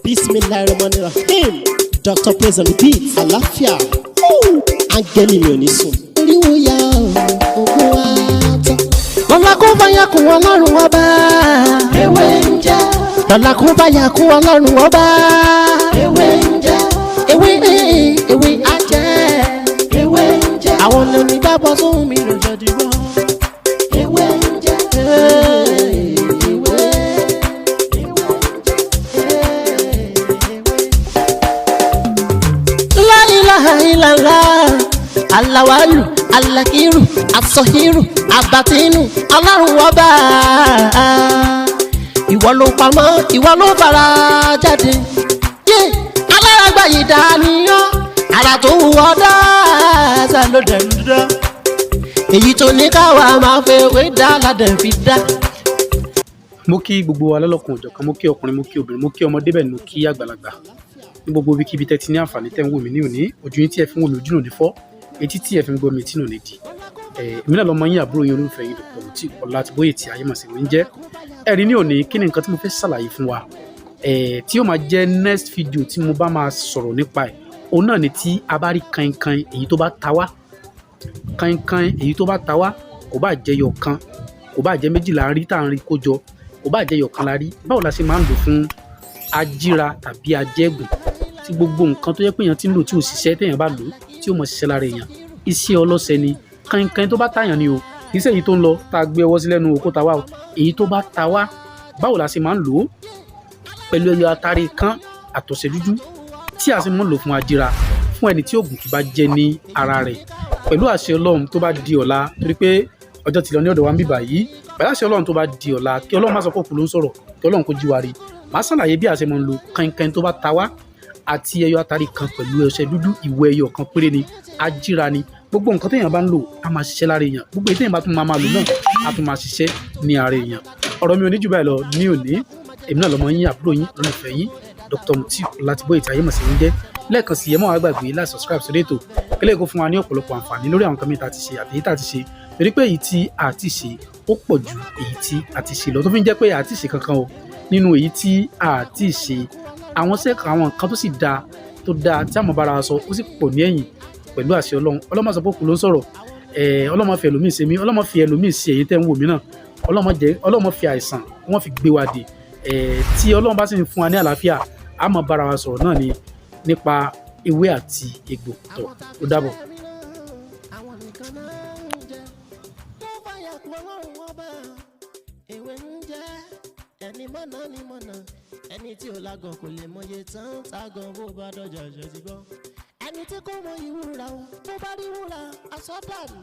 Bismillahirrahmanirrahim. Dr. Praise and Repeat. Àlàáfíà. Áńgẹ́lì mi ò ní sùn. Oríwo ya ògùn wa tán. Lọ́la kó bá yà kún Ọlọ́run ọba. Ewé ń jẹ́. Lọ́la kó bá yà kún Ọlọ́run ọba. Ewé ń jẹ́. Ewé á jẹ́. Ewé ń jẹ́. Àwọn lóní gbàgbọ́ sóhun mi lọ́jọ́ dìbò. Ewé ń jẹ́. Ilala alawalu alakiru asọhiru abatinu Ọlọ́run ọba ìwọ ló pamọ́ ìwọ ló fara jáde yé aláràgbà yìí dàníyàn ara tó wù ọ́ dáadáa ló dẹ̀ ń dá èyí tó ní káwa máa fẹ́ wé dá ládẹ̀ fi dá. Mo kí gbogbo wa lọ́lọ́kun òjọ̀kan, mo kí ọkùnrin, mo kí obìnrin, mo kí ọmọdé bẹ́ẹ̀ ni mo kí àgbàlagbà ní gbogbo ibikíbi tẹ́ ti ní àǹfààní tẹ́ ń wò mí ní òní. Ojú yín tí ẹ fi ń wò mí ojú náà ní fọ́, etí tí ẹ fi ń gbọ́ mi etí náà ní di. Èmi náà lọmọ yín àbúrò yín olólùfẹ́ yín Dr. Mutiu Ọlátìbóyè tí ayé mọ̀ sí ló ń jẹ́. Ẹ̀rí ní òní kí ni nǹkan tí mo fẹ́ ṣàlàyé fún wa tí yóò máa jẹ́ next video tí mo bá máa sọ̀rọ̀ nípa ẹ̀. Òun náà ni tí a bá rí kainkain èyí tó bá ta wá, kainkain èyí tó bá ta wá, kò bá jẹ́ yọ kan, kò bá jẹ́ méjìlá rí tá à ń rí kó jọ, kò bá jẹ́ yọ kan la rí. Báwo la ṣe máa ń lò fún ajíra tàbí ajẹ́gùn tí gbogbo nǹkan tó yẹ pé èèyàn ti ń lò tí ò ṣiṣẹ́ téèyàn bá lò tí ó mọ̀ ṣiṣẹ́ lára èèyàn. Iṣẹ́ ọlọ́ṣẹ ni kainkain tó bá tàyàn ni o, kì í ṣe èyí tó ń lọ tá a gbé ọwọ́ sí lẹ́nu òkú ta wá o, èyí tó bá ta wá. Báwo la ṣe máa ń lò ó? Pẹ̀lú ẹyọ atare kan àtọ̀sẹ̀ dúdú tí a sì máa ń lò fún ajíra fún ẹni tí òògùn kì bá jẹ ní ara rẹ̀. Pẹ̀lú àṣẹ Ọlọ́run tó bá di ọ̀la, torí pé ọjọ́ ti lọ ní ọ̀dọ̀ wa ń bíbà yìí, pẹ̀lú àṣẹ Ọlọ́run tó bá di ọ̀la, kí Ọlọ́run má sọ pé òkú ló ń sọ̀rọ̀, kí Ọlọ́run kó jí wa rí. Màá ṣàlàyé bí a ṣe máa ń lo kainkain tó bá ta wá àti ẹyọ atare kan pẹ̀lú ọṣẹ dúdú, ìwọ ẹyọ kan péré ni, ajíra ni. Gbogbo nǹkan téèyàn bá ń lò á máa ṣiṣẹ́ lára èèyàn, gbogbo èyí téèyàn bá tún máa lò náà á tún máa ṣiṣẹ́ ní ara èèyàn. Ọ̀rọ̀ mi ò ní jù báyìí lọ ní òní. Èmi náà lọmọ yín àbúrò yín olólùfẹ́ yín Dr. Mutiu Ọlátìbóyè tí ayé mọ̀ sí ń jẹ́. Lẹ́ẹ̀kan sí ẹ má wá gbàgbé láti subscribe sórí ètò kílẹ̀ kó fún wa ní ọ̀pọ̀lọpọ̀ àǹfààní lórí àwọn kan mìíràn tá a ti ṣe àti èyí tá a ti ṣe, torí pé èyí tí a ti ṣe ó pọ̀ ju èyí tí a ti ṣe lọ, tó fi ń jẹ́ pé a ti ṣe kankan o nínú èyí tí a ti ṣe. Àwọn nǹkan tó sì dáa tó dáa tí a mọ̀ bára wa sọ ó sì pọ̀ ní ẹ̀yìn pẹ̀lú àṣẹ Ọlọ́run. Ọlọ́run má sọ pé òkú ló ń sọ̀rọ̀, Ọlọ́run má fi ẹlòmíì ṣe mí, Ọlọ́run má fi ẹlòmíì ṣe èyí tẹ́ ń wò mí náà, Ọlọ́run má fi àìsàn wọ́n fi gbé wa dè. Tí Ọlọ́run bá sì ń fún wa ní àlàáfíà, a mọ̀ bára wa sọ̀rọ̀ náà ni nípa ewé àti egbò tọ̀. Ó dàbọ̀. Ẹni tí ò lágàn kò lè mọye tán tágàn bó bá dọjà ṣe ti gbọ́. Ẹni tí kò mọ ìwúra o tó bá rí wúrà aṣọ dànù.